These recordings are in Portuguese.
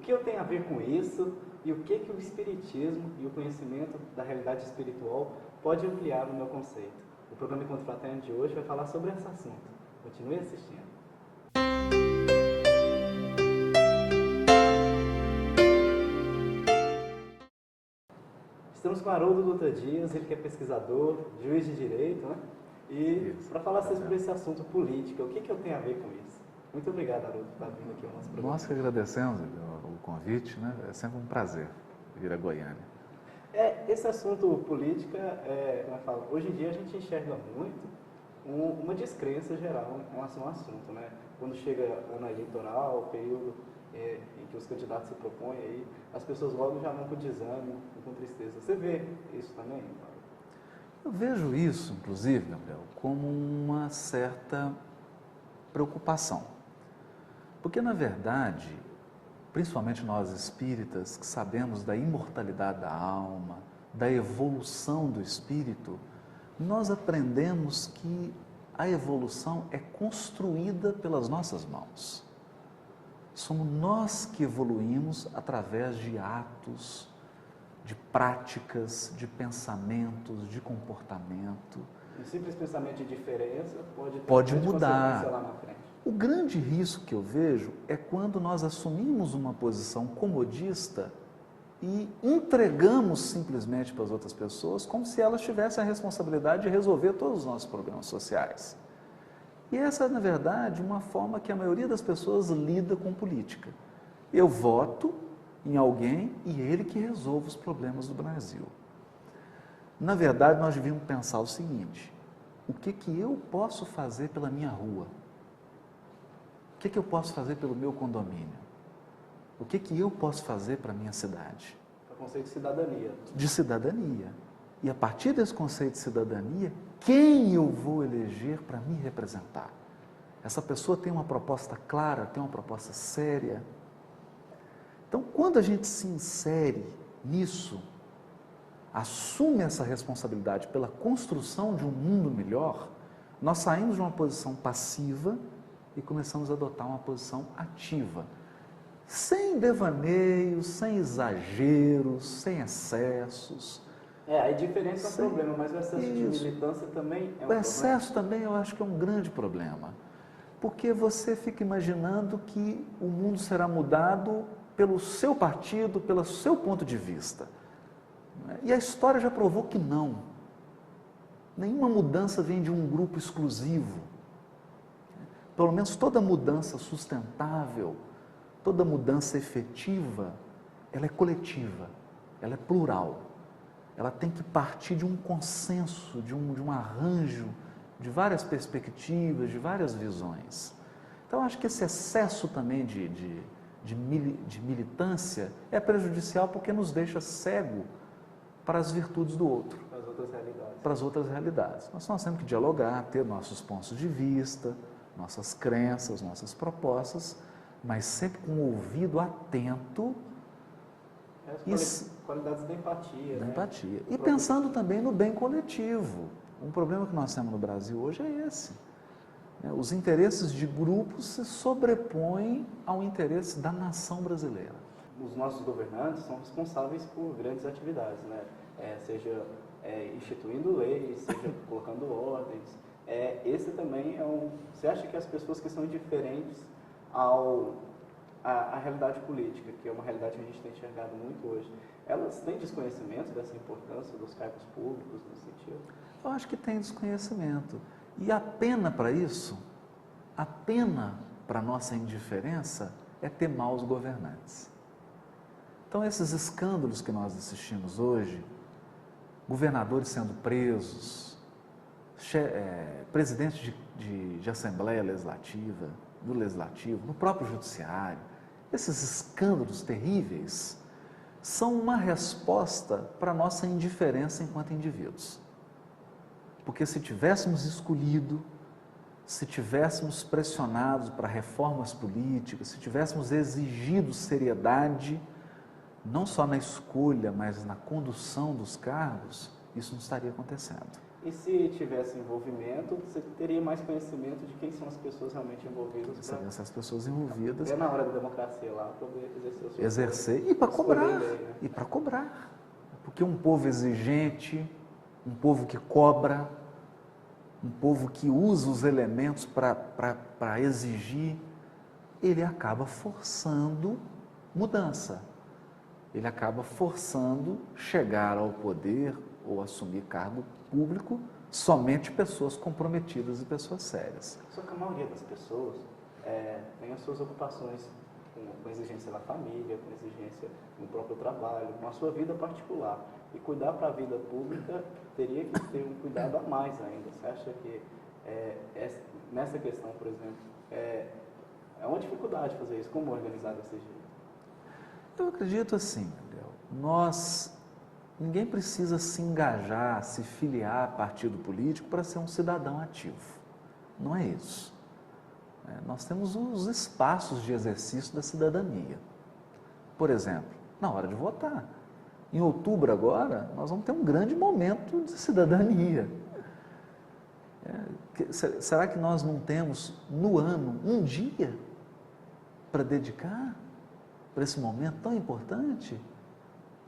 que eu tenho a ver com isso e o que o Espiritismo e o conhecimento da realidade espiritual pode ampliar no meu conceito. O programa Encontro Fraterno de hoje vai falar sobre esse assunto. Continue assistindo. Estamos com o Haroldo Dutra Dias, ele que é pesquisador, juiz de direito, né? E para falar sobre esse assunto política, o que eu tenho a ver com isso? Muito obrigado, Haroldo, por estar vindo aqui ao nosso programa. Nós que agradecemos o convite, né? É sempre um prazer vir a Goiânia. Esse assunto política, como eu falo, hoje em dia a gente enxerga muito uma descrença geral em relação ao assunto, né? Quando chega ano eleitoral, período em que os candidatos se propõem, aí, as pessoas logo já vão com desânimo, com tristeza. Você vê isso também, Paulo? Eu vejo isso, inclusive, Gabriel, como uma certa preocupação. Porque, na verdade, principalmente nós espíritas, que sabemos da imortalidade da alma, da evolução do espírito, nós aprendemos que a evolução é construída pelas nossas mãos. Somos nós que evoluímos através de atos, de práticas, de pensamentos, de comportamento. Um simples pensamento de diferença pode mudar. Lá na frente. O grande risco que eu vejo é quando nós assumimos uma posição comodista e entregamos simplesmente para as outras pessoas como se elas tivessem a responsabilidade de resolver todos os nossos problemas sociais. E essa é, na verdade, uma forma que a maioria das pessoas lida com política. Eu voto em alguém e ele que resolve os problemas do Brasil. Na verdade, nós devíamos pensar o seguinte: o que eu posso fazer pela minha rua? O que eu posso fazer pelo meu condomínio? O que eu posso fazer para a minha cidade? O conceito de cidadania. De cidadania. E a partir desse conceito de cidadania, quem eu vou eleger para me representar? Essa pessoa tem uma proposta clara, tem uma proposta séria. Então, quando a gente se insere nisso, assume essa responsabilidade pela construção de um mundo melhor, nós saímos de uma posição passiva e começamos a adotar uma posição ativa, sem devaneios, sem exageros, sem excessos. A diferença é um problema, mas o excesso de militância também é um problema. O excesso também eu acho que é um grande problema, porque você fica imaginando que o mundo será mudado pelo seu partido, pelo seu ponto de vista. E a história já provou que não. Nenhuma mudança vem de um grupo exclusivo. Pelo menos toda mudança sustentável, toda mudança efetiva, ela é coletiva, ela é plural. Ela tem que partir de um consenso, de um arranjo, de várias perspectivas, de várias visões. Então, acho que esse excesso também de militância é prejudicial porque nos deixa cego para as virtudes do outro. Para as outras realidades. Para as outras realidades. Nós temos que dialogar, ter nossos pontos de vista, nossas crenças, nossas propostas, mas sempre com o ouvido atento. As qualidades da empatia. Da empatia. E pensando também no bem coletivo. Um problema que nós temos no Brasil hoje é esse. Os interesses de grupos se sobrepõem ao interesse da nação brasileira. Os nossos governantes são responsáveis por grandes atividades, né? Seja instituindo leis, seja colocando ordens. Esse também é um... Você acha que as pessoas que são indiferentes à realidade política, que é uma realidade que a gente tem enxergado muito hoje, elas têm desconhecimento dessa importância dos cargos públicos nesse sentido? Eu acho que tem desconhecimento. E a pena para isso, a pena para a nossa indiferença é ter maus governantes. Então, esses escândalos que nós assistimos hoje, governadores sendo presos, presidentes de Assembleia Legislativa, do Legislativo, no próprio Judiciário, esses escândalos terríveis são uma resposta para a nossa indiferença enquanto indivíduos. Porque se tivéssemos escolhido, se tivéssemos pressionado para reformas políticas, se tivéssemos exigido seriedade, não só na escolha, mas na condução dos cargos, isso não estaria acontecendo. E se tivesse envolvimento, você teria mais conhecimento de quem são as pessoas realmente envolvidas. Essas pessoas envolvidas. É na hora da democracia lá, poder exercer o seu Exercer e para cobrar. lei, né? E para cobrar. Porque um povo exigente, um povo que cobra, um povo que usa os elementos para exigir, ele acaba forçando mudança. Ele acaba forçando chegar ao poder ou assumir cargo público somente pessoas comprometidas e pessoas sérias. Só que a maioria das pessoas tem as suas ocupações com exigência da família, com exigência no próprio trabalho, com a sua vida particular. E cuidar para a vida pública teria que ter um cuidado a mais ainda. Você acha que nessa questão, por exemplo, é uma dificuldade fazer isso? Como organizar desse jeito? Eu acredito assim, Gabriel, ninguém precisa se engajar, se filiar a partido político para ser um cidadão ativo. Não é isso. Nós temos os espaços de exercício da cidadania. Por exemplo, na hora de votar. Em outubro agora, nós vamos ter um grande momento de cidadania. Será que nós não temos no ano um dia para dedicar para esse momento tão importante?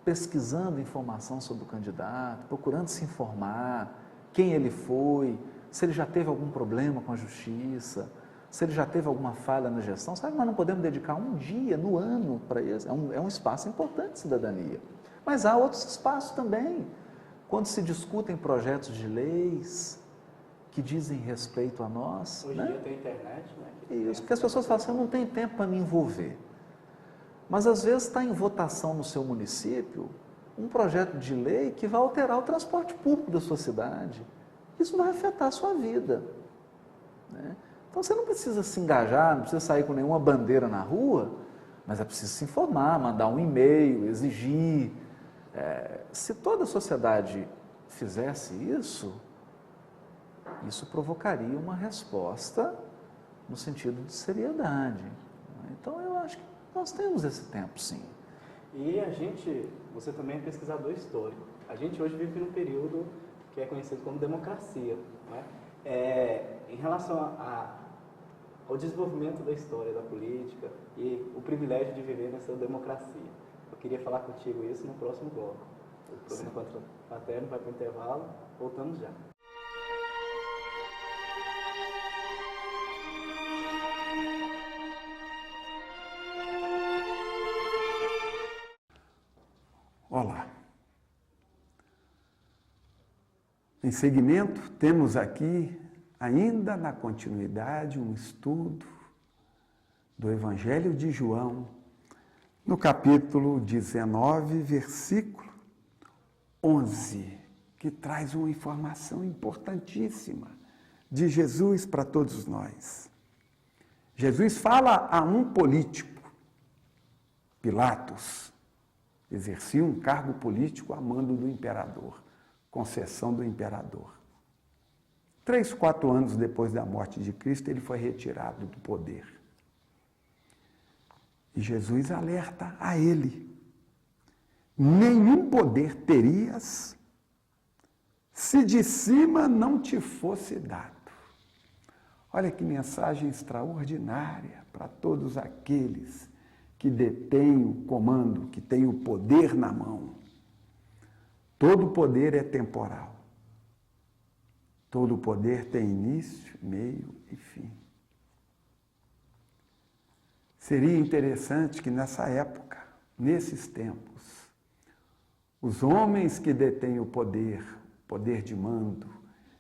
Pesquisando informação sobre o candidato, procurando se informar, quem ele foi, se ele já teve algum problema com a justiça, se ele já teve alguma falha na gestão. Sabe, nós não podemos dedicar um dia no ano para isso. É um espaço importante de cidadania. Mas há outros espaços também, quando se discutem projetos de leis que dizem respeito a nós. Hoje em dia tem internet, né? Isso, porque as pessoas falam assim, eu não tenho tempo para me envolver. Mas às vezes está em votação no seu município um projeto de lei que vai alterar o transporte público da sua cidade. Isso vai afetar a sua vida. Né? Então você não precisa se engajar, não precisa sair com nenhuma bandeira na rua, mas é preciso se informar, mandar um e-mail, exigir. Se toda a sociedade fizesse isso provocaria uma resposta no sentido de seriedade. Então eu acho que nós temos esse tempo, sim. E você também é pesquisador histórico. A gente hoje vive num período que é conhecido como democracia. Né? Em relação ao desenvolvimento da história, da política e o privilégio de viver nessa democracia. Eu queria falar contigo isso no próximo bloco. O programa Contra Paterno vai para o intervalo, voltamos já. Olá. Em segmento, temos aqui, ainda na continuidade, um estudo do Evangelho de João, no capítulo 19, versículo 11, que traz uma informação importantíssima de Jesus para todos nós. Jesus fala a um político, Pilatos, exercia um cargo político a mando do imperador, concessão do imperador. 3, 4 anos depois da morte de Cristo, ele foi retirado do poder. E Jesus alerta a ele: nenhum poder terias se de cima não te fosse dado. Olha que mensagem extraordinária para todos aqueles que detêm o comando, que têm o poder na mão. Todo poder é temporal. Todo poder tem início, meio e fim. Seria interessante que nessa época, nesses tempos, os homens que detêm o poder de mando,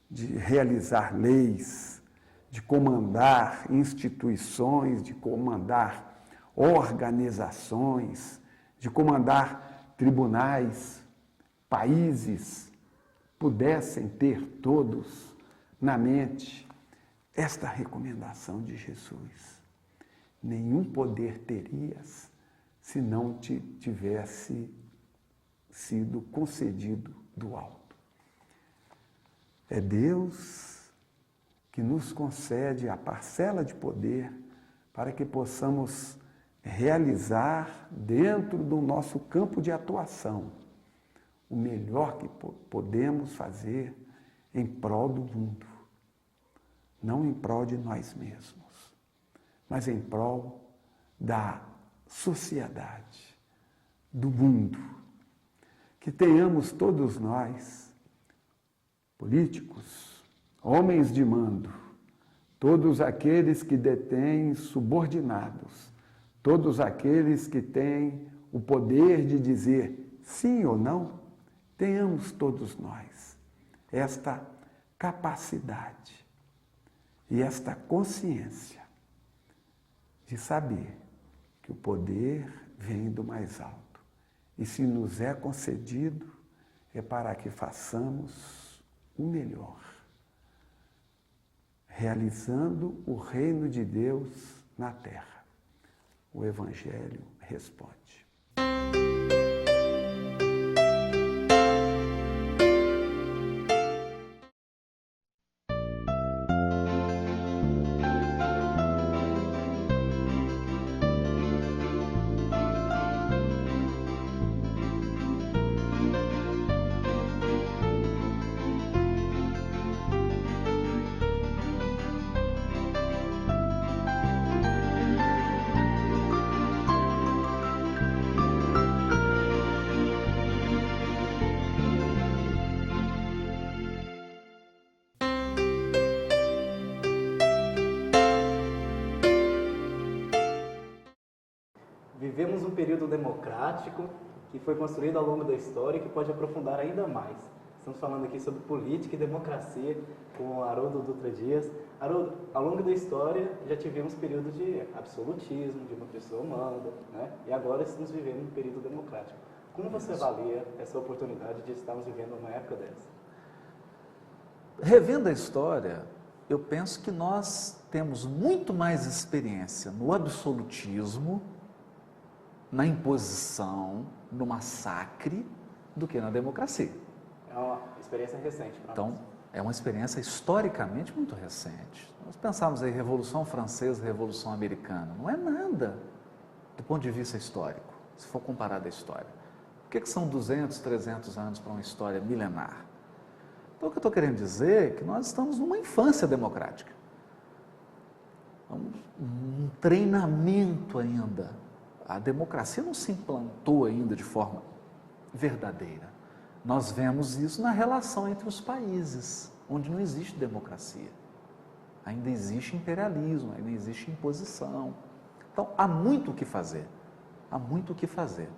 de realizar leis, de comandar instituições, de comandar organizações, de comandar tribunais, países, pudessem ter todos na mente esta recomendação de Jesus. Nenhum poder terias se não te tivesse sido concedido do alto. É Deus que nos concede a parcela de poder para que possamos realizar dentro do nosso campo de atuação. O melhor que podemos fazer em prol do mundo, não em prol de nós mesmos, mas em prol da sociedade, do mundo. Que tenhamos todos nós, políticos, homens de mando, todos aqueles que detêm subordinados, todos aqueles que têm o poder de dizer sim ou não, tenhamos todos nós esta capacidade e esta consciência de saber que o poder vem do mais alto. E se nos é concedido, é para que façamos o melhor, realizando o reino de Deus na terra. O Evangelho responde. Vivemos um período democrático que foi construído ao longo da história e que pode aprofundar ainda mais. Estamos falando aqui sobre política e democracia com Haroldo Dutra Dias. Haroldo, ao longo da história já tivemos períodos de absolutismo, de uma pessoa manda, né? E agora estamos vivendo um período democrático. Como você avalia essa oportunidade de estarmos vivendo uma época dessa? Revendo a história, eu penso que nós temos muito mais experiência no absolutismo, na imposição, no massacre, do que na democracia. É uma experiência recente para nós. Então, é uma experiência historicamente muito recente. Nós pensamos aí Revolução Francesa, Revolução Americana. Não é nada do ponto de vista histórico, se for comparado à história. O que são 200, 300 anos para uma história milenar? Então, o que eu estou querendo dizer é que nós estamos numa infância democrática. Um treinamento ainda. A democracia não se implantou ainda de forma verdadeira. Nós vemos isso na relação entre os países, onde não existe democracia. Ainda existe imperialismo, ainda existe imposição. Então, há muito o que fazer. Há muito o que fazer.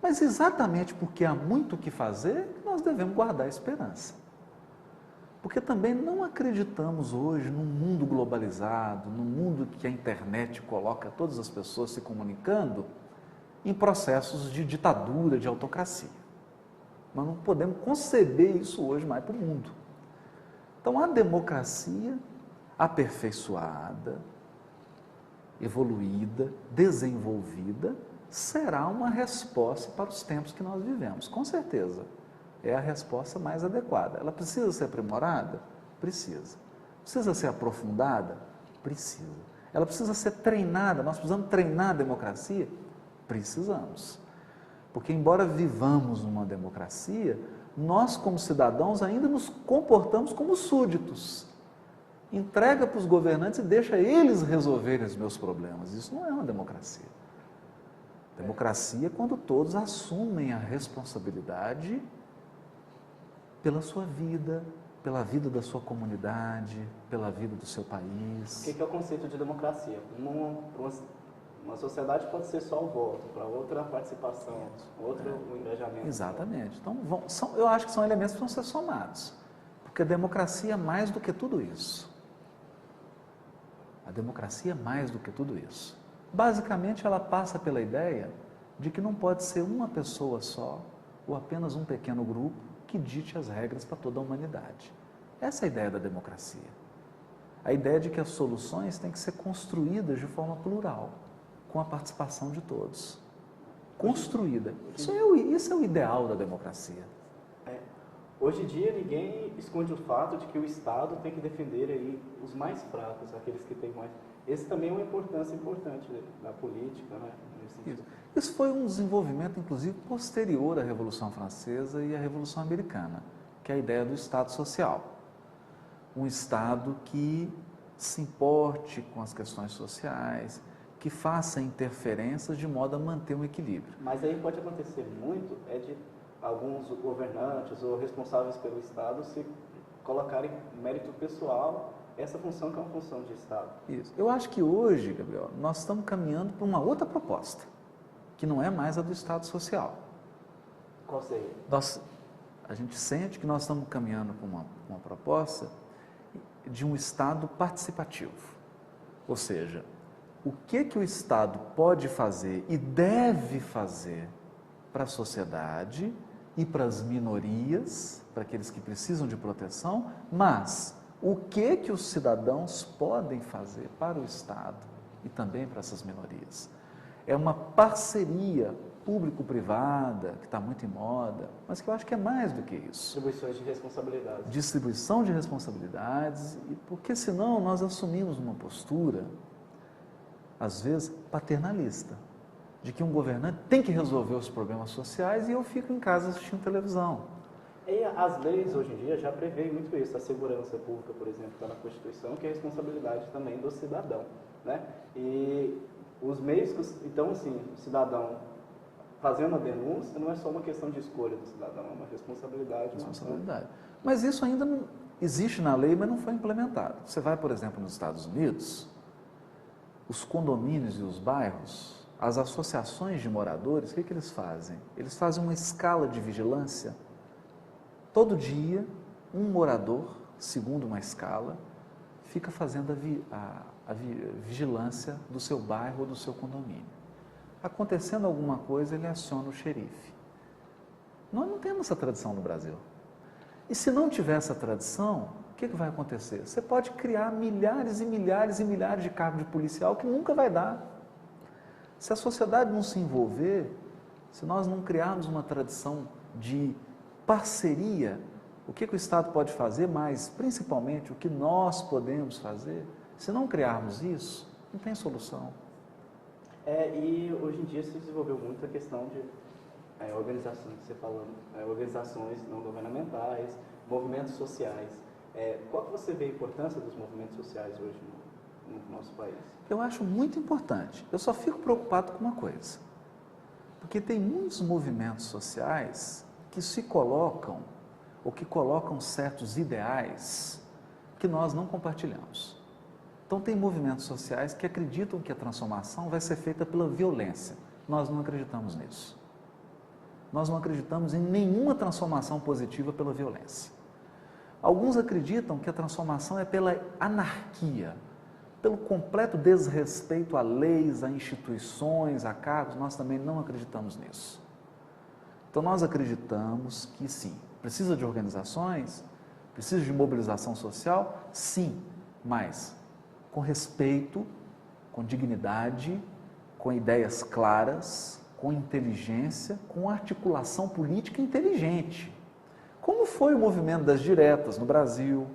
Mas exatamente porque há muito o que fazer, nós devemos guardar a esperança. Porque também não acreditamos hoje num mundo globalizado, num mundo que a internet coloca todas as pessoas se comunicando, em processos de ditadura, de autocracia. Nós não podemos conceber isso hoje mais para o mundo. Então, a democracia aperfeiçoada, evoluída, desenvolvida, será uma resposta para os tempos que nós vivemos, com certeza. É a resposta mais adequada. Ela precisa ser aprimorada? Precisa. Precisa ser aprofundada? Precisa. Ela precisa ser treinada? Nós precisamos treinar a democracia? Precisamos. Porque, embora vivamos numa democracia, nós, como cidadãos, ainda nos comportamos como súditos. Entrega para os governantes e deixa eles resolverem os meus problemas. Isso não é uma democracia. Democracia é quando todos assumem a responsabilidade pela sua vida, pela vida da sua comunidade, pela vida do seu país. O que é o conceito de democracia? Uma sociedade pode ser só o voto, para outra a participação, outro o engajamento. Exatamente. Então, eu acho que são elementos que vão ser somados, porque a democracia é mais do que tudo isso. A democracia é mais do que tudo isso. Basicamente, ela passa pela ideia de que não pode ser uma pessoa só, ou apenas um pequeno grupo, que dite as regras para toda a humanidade. Essa é a ideia da democracia. A ideia de que as soluções têm que ser construídas de forma plural, com a participação de todos. Construída. Isso é o ideal da democracia. Hoje em dia, ninguém esconde o fato de que o Estado tem que defender aí os mais fracos, aqueles que têm mais. Esse também é uma importância importante da política, né? Isso foi um desenvolvimento, inclusive, posterior à Revolução Francesa e à Revolução Americana, que é a ideia do Estado Social. um Estado que se importe com as questões sociais, que faça interferências de modo a manter um equilíbrio. Mas aí pode acontecer muito de alguns governantes ou responsáveis pelo Estado se colocarem mérito pessoal essa função que é uma função de Estado. Isso. Eu acho que hoje, Gabriel, nós estamos caminhando para uma outra proposta, que não é mais a do Estado social. Qual seria? A gente sente que nós estamos caminhando para uma proposta de um Estado participativo. Ou seja, o que o Estado pode fazer e deve fazer para a sociedade e para as minorias, para aqueles que precisam de proteção, mas o que os cidadãos podem fazer para o Estado e também para essas minorias. É uma parceria público-privada, que está muito em moda, mas que eu acho que é mais do que isso. Distribuições de responsabilidades. Distribuição de responsabilidades, porque senão nós assumimos uma postura, às vezes, paternalista, de que um governante tem que resolver os problemas sociais e eu fico em casa assistindo televisão. E as leis, hoje em dia, já prevêem muito isso. A segurança pública, por exemplo, está na Constituição, que é responsabilidade também do cidadão, né? E os meios que... Então, assim, o cidadão fazendo a denúncia não é só uma questão de escolha do cidadão, é uma responsabilidade. Responsabilidade. Mas isso ainda não existe na lei, mas não foi implementado. Você vai, por exemplo, nos Estados Unidos, os condomínios e os bairros, as associações de moradores, o que eles fazem? Eles fazem uma escala de vigilância. Todo dia, um morador, segundo uma escala, fica fazendo a vigilância do seu bairro ou do seu condomínio. Acontecendo alguma coisa, ele aciona o xerife. Nós não temos essa tradição no Brasil. E se não tiver essa tradição, o que vai acontecer? Você pode criar milhares e milhares e milhares de cargos de policial que nunca vai dar. Se a sociedade não se envolver, se nós não criarmos uma tradição de parceria, o que o Estado pode fazer, mas principalmente o que nós podemos fazer, se não criarmos isso, não tem solução. E hoje em dia se desenvolveu muito a questão de organizações, você falando, organizações não governamentais, movimentos sociais. Qual que você vê a importância dos movimentos sociais hoje no nosso país? Eu acho muito importante. Eu só fico preocupado com uma coisa, porque tem muitos movimentos sociais que se colocam, ou que colocam certos ideais que nós não compartilhamos. Então, tem movimentos sociais que acreditam que a transformação vai ser feita pela violência. Nós não acreditamos nisso. Nós não acreditamos em nenhuma transformação positiva pela violência. Alguns acreditam que a transformação é pela anarquia, pelo completo desrespeito a leis, a instituições, a cargos. Nós também não acreditamos nisso. Então, nós acreditamos que sim, precisa de organizações, precisa de mobilização social, sim, mas com respeito, com dignidade, com ideias claras, com inteligência, com articulação política inteligente. Como foi o movimento das diretas no Brasil,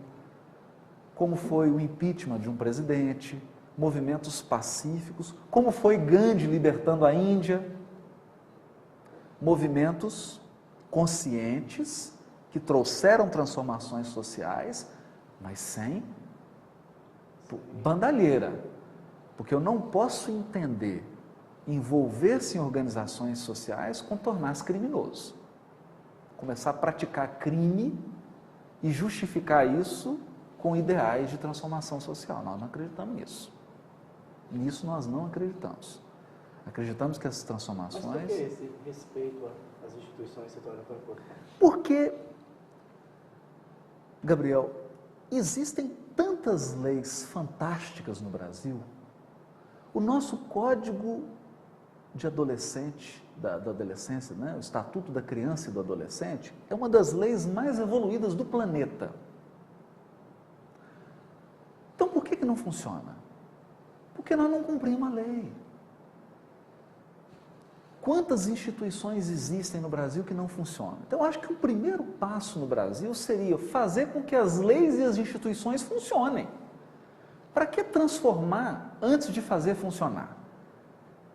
como foi o impeachment de um presidente, movimentos pacíficos, como foi Gandhi libertando a Índia, movimentos conscientes que trouxeram transformações sociais, mas sem bandalheira, porque eu não posso entender envolver-se em organizações sociais com tornar-se criminoso. Começar a praticar crime e justificar isso com ideais de transformação social. Nós não acreditamos nisso. Nisso nós não acreditamos. Acreditamos que essas transformações... Mas por que esse respeito às instituições se torna tão importante? Porque, Gabriel, existem tantas leis fantásticas no Brasil. O nosso Código de Adolescente, da adolescência, né? O Estatuto da Criança e do Adolescente, é uma das leis mais evoluídas do planeta. Então, por que não funciona? Porque nós não cumprimos a lei. Quantas instituições existem no Brasil que não funcionam? Então, eu acho que o primeiro passo no Brasil seria fazer com que as leis e as instituições funcionem. Para que transformar antes de fazer funcionar?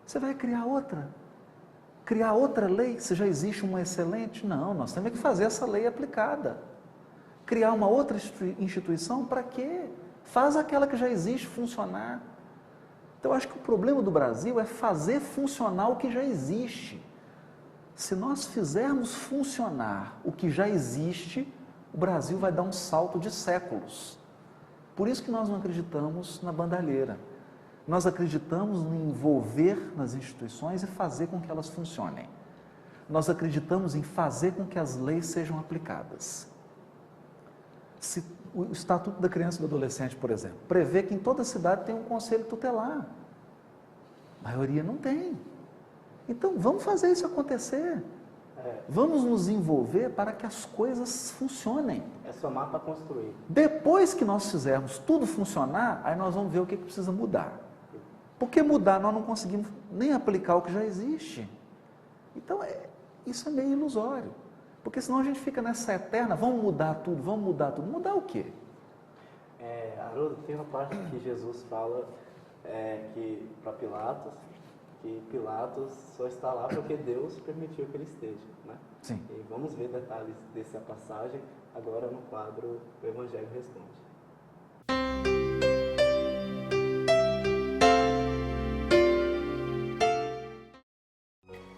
Você vai criar outra? Criar outra lei, se já existe uma excelente? Não, nós temos que fazer essa lei aplicada. Criar uma outra instituição para quê? Faz aquela que já existe funcionar. Então, eu acho que o problema do Brasil é fazer funcionar o que já existe. Se nós fizermos funcionar o que já existe, o Brasil vai dar um salto de séculos. Por isso que nós não acreditamos na bandalheira. Nós acreditamos em envolver nas instituições e fazer com que elas funcionem. Nós acreditamos em fazer com que as leis sejam aplicadas. Se o Estatuto da Criança e do Adolescente, por exemplo, prevê que em toda cidade tem um conselho tutelar. A maioria não tem. Então, vamos fazer isso acontecer. Vamos nos envolver para que as coisas funcionem. É somar para construir. Depois que nós fizermos tudo funcionar, aí nós vamos ver o que precisa mudar. Porque mudar, nós não conseguimos nem aplicar o que já existe. Então, isso é meio ilusório. Porque senão a gente fica nessa eterna, vamos mudar tudo, vamos mudar tudo. Mudar o quê? Haroldo, tem uma parte que Jesus fala que para Pilatos, que Pilatos só está lá porque Deus permitiu que ele esteja, né? Sim. E vamos ver detalhes dessa passagem agora no quadro O Evangelho Responde.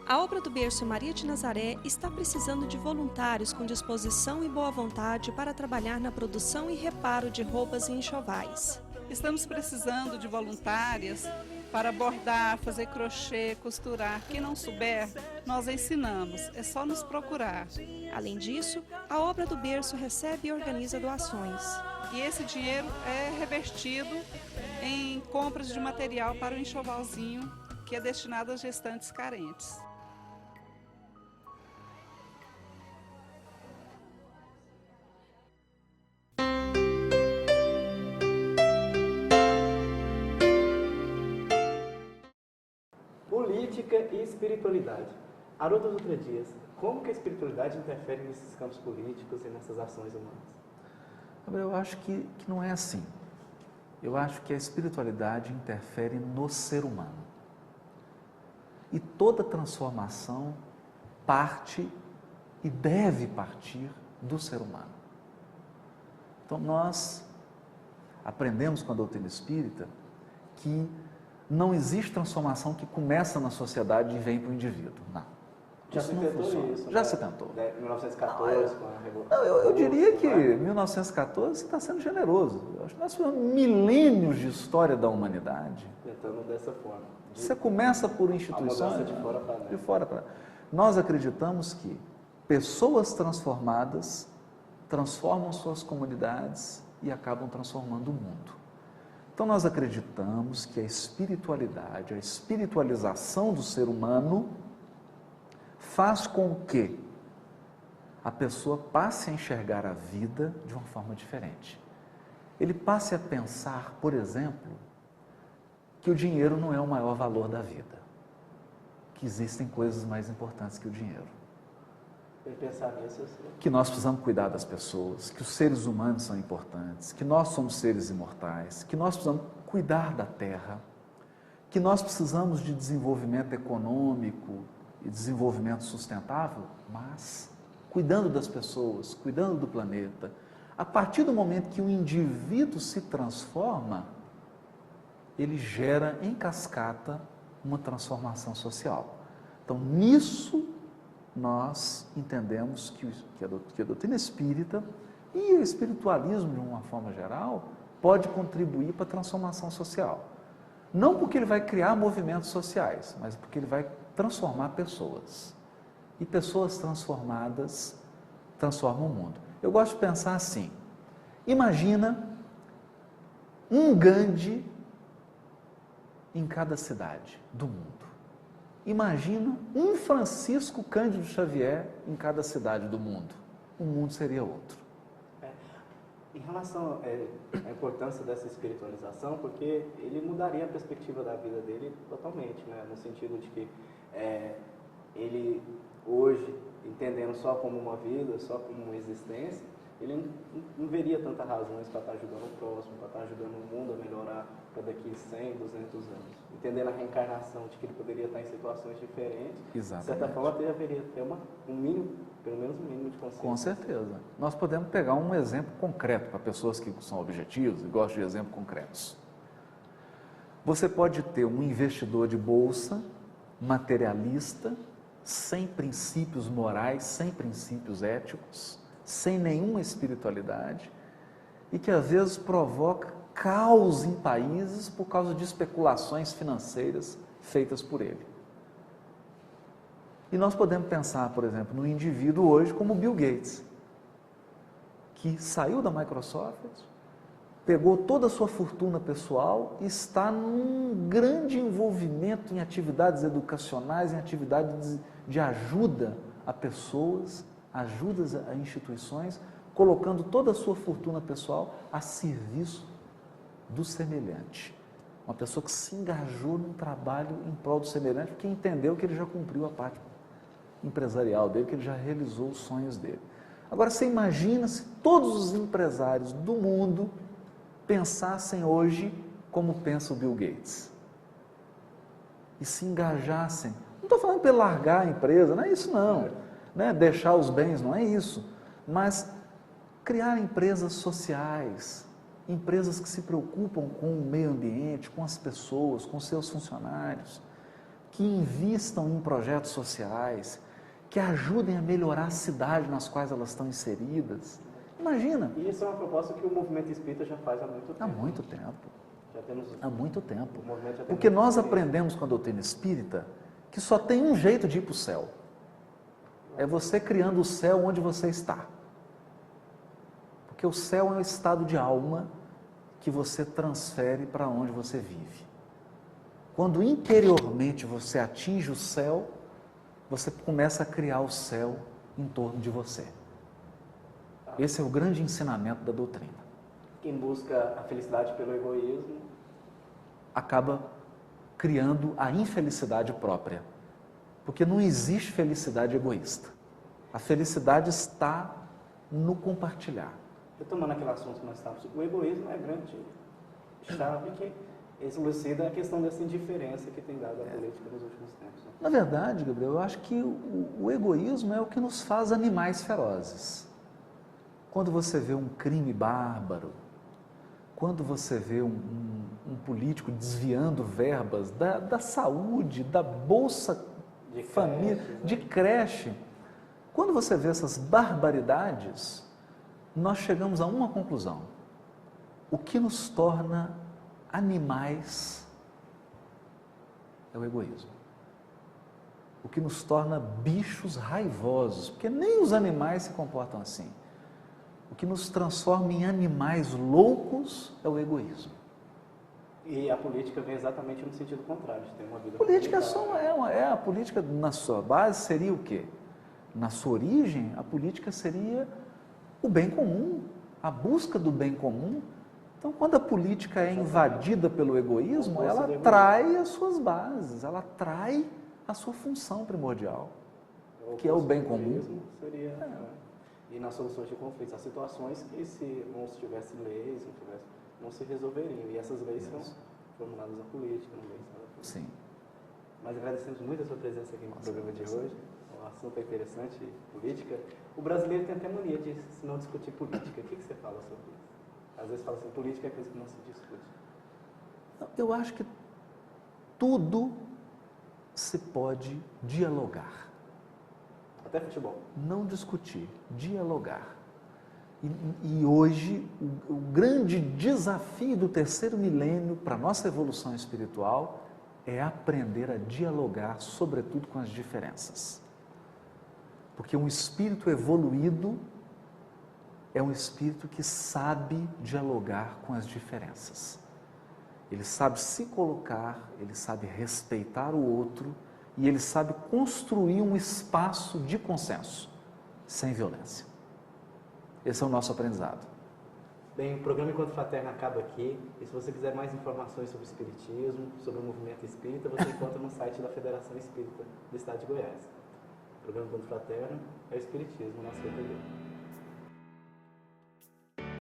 A obra do Berço Maria de Nazaré está precisando de voluntários com disposição e boa vontade para trabalhar na produção e reparo de roupas e enxovais. Estamos precisando de voluntárias para bordar, fazer crochê, costurar. Quem não souber, nós ensinamos, é só nos procurar. Além disso, a obra do Berço recebe e organiza doações. E esse dinheiro é revertido em compras de material para o enxovalzinho, que é destinado às gestantes carentes. Política e espiritualidade. Haroldo Dutra Dias, como que a espiritualidade interfere nesses campos políticos e nessas ações humanas? Eu acho que não é assim. Eu acho que a espiritualidade interfere no ser humano. E toda transformação parte e deve partir do ser humano. Então, nós aprendemos com a doutrina espírita que não existe transformação que começa na sociedade e vem para o indivíduo. Não. Já Isso se não tentou funciona. isso, Já né? se tentou. 1914, com a Revolução. Não, eu diria que né? 1914 está sendo generoso. Eu acho que nós tivemos milênios de história da humanidade. Tentando dessa forma. Você começa por instituições. mudança de fora para dentro. De fora para dentro. Nós acreditamos que pessoas transformadas transformam suas comunidades e acabam transformando o mundo. Então nós acreditamos que a espiritualidade, a espiritualização do ser humano faz com que a pessoa passe a enxergar a vida de uma forma diferente. Ele passe a pensar, por exemplo, que o dinheiro não é o maior valor da vida, que existem coisas mais importantes que o dinheiro. Pensar nisso, eu sei. Que nós precisamos cuidar das pessoas, que os seres humanos são importantes, que nós somos seres imortais, que nós precisamos cuidar da terra, que nós precisamos de desenvolvimento econômico e desenvolvimento sustentável, mas cuidando das pessoas, cuidando do planeta. A partir do momento que o indivíduo se transforma, ele gera em cascata uma transformação social. Então, nisso nós entendemos que a doutrina espírita e o espiritualismo, de uma forma geral, pode contribuir para a transformação social. Não porque ele vai criar movimentos sociais, mas porque ele vai transformar pessoas. E pessoas transformadas transformam o mundo. Eu gosto de pensar assim, imagina um Gandhi em cada cidade do mundo. Imagina um Francisco Cândido Xavier em cada cidade do mundo. O mundo seria outro. Em relação à importância dessa espiritualização, porque ele mudaria a perspectiva da vida dele totalmente, né? No sentido de que ele hoje, entendendo só como uma vida, só como uma existência, ele não veria tantas razões para estar ajudando o próximo, para estar ajudando o mundo a melhorar para daqui 100, 200 anos. Entendendo a reencarnação de que ele poderia estar em situações diferentes, Exatamente. de certa forma deveria ter um mínimo, pelo menos um mínimo de consciência. Com certeza. Nós podemos pegar um exemplo concreto para pessoas que são objetivos e gostam de exemplos concretos. Você pode ter um investidor de bolsa, materialista, sem princípios morais, sem princípios éticos, sem nenhuma espiritualidade e que às vezes provoca caos em países por causa de especulações financeiras feitas por ele. E nós podemos pensar, por exemplo, no indivíduo hoje como Bill Gates, que saiu da Microsoft, pegou toda a sua fortuna pessoal e está num grande envolvimento em atividades educacionais, em atividades de ajuda a pessoas, ajudas a instituições, colocando toda a sua fortuna pessoal a serviço do semelhante. Uma pessoa que se engajou num trabalho em prol do semelhante, porque entendeu que ele já cumpriu a parte empresarial dele, que ele já realizou os sonhos dele. Agora, você imagina se todos os empresários do mundo pensassem hoje como pensa o Bill Gates e se engajassem. Não estou falando para ele largar a empresa, não é isso não, né? Deixar os bens, não é isso, mas criar empresas sociais, empresas que se preocupam com o meio ambiente, com as pessoas, com seus funcionários, que invistam em projetos sociais, que ajudem a melhorar a cidade nas quais elas estão inseridas. Imagina. E isso é uma proposta que o movimento espírita já faz há muito tempo. Há muito tempo. Já temos, Há muito tempo. o movimento já tem Porque muito nós tempo. aprendemos com a doutrina espírita que só tem um jeito de ir para o céu. É você criando o céu onde você está. Porque o céu é um estado de alma que você transfere para onde você vive. Quando interiormente você atinge o céu, você começa a criar o céu em torno de você. Esse é o grande ensinamento da doutrina. Quem busca a felicidade pelo egoísmo Acaba criando a infelicidade própria. Porque não existe felicidade egoísta. A felicidade está no compartilhar. Retomando aquele assunto que nós estávamos, o egoísmo é a grande chave que elucida a questão dessa indiferença que tem dado à política nos últimos tempos. Né? Na verdade, Gabriel, eu acho que o egoísmo é o que nos faz animais ferozes. Quando você vê um crime bárbaro, quando você vê um político desviando verbas da saúde, da Bolsa De Família, creches, né? de creche, quando você vê essas barbaridades, nós chegamos a uma conclusão. O que nos torna animais é o egoísmo. O que nos torna bichos raivosos, porque nem os animais se comportam assim. O que nos transforma em animais loucos é o egoísmo. E a política vem exatamente no sentido contrário, de ter uma vida A política comunitária. a política na sua base seria o quê? Na sua origem, a política seria o bem comum, a busca do bem comum. Então, quando a política é invadida pelo egoísmo, ela trai as suas bases, ela trai a sua função primordial, que é o bem comum. Seria, e nas soluções de conflitos, as situações que se não tivesse leis, não se resolveriam. E essas leis são formuladas na política, não leis na política. Sim. Mas agradecemos muito a sua presença aqui no programa de hoje. O assunto é interessante, política. O brasileiro tem até mania de não discutir política. O que você fala sobre isso? Às vezes fala assim, política é coisa que não se discute. Eu acho que tudo se pode dialogar. Até futebol. Não discutir, dialogar. E hoje, o grande desafio do terceiro milênio para a nossa evolução espiritual é aprender a dialogar, sobretudo com as diferenças. Porque um espírito evoluído é um espírito que sabe dialogar com as diferenças. Ele sabe se colocar, ele sabe respeitar o outro e ele sabe construir um espaço de consenso, sem violência. Esse é o nosso aprendizado. Bem, o programa Encontro Fraterno acaba aqui. E se você quiser mais informações sobre o Espiritismo, sobre o movimento espírita, você encontra no site da Federação Espírita do Estado de Goiás. O programa Encontro Fraterno é o Espiritismo na sua TV.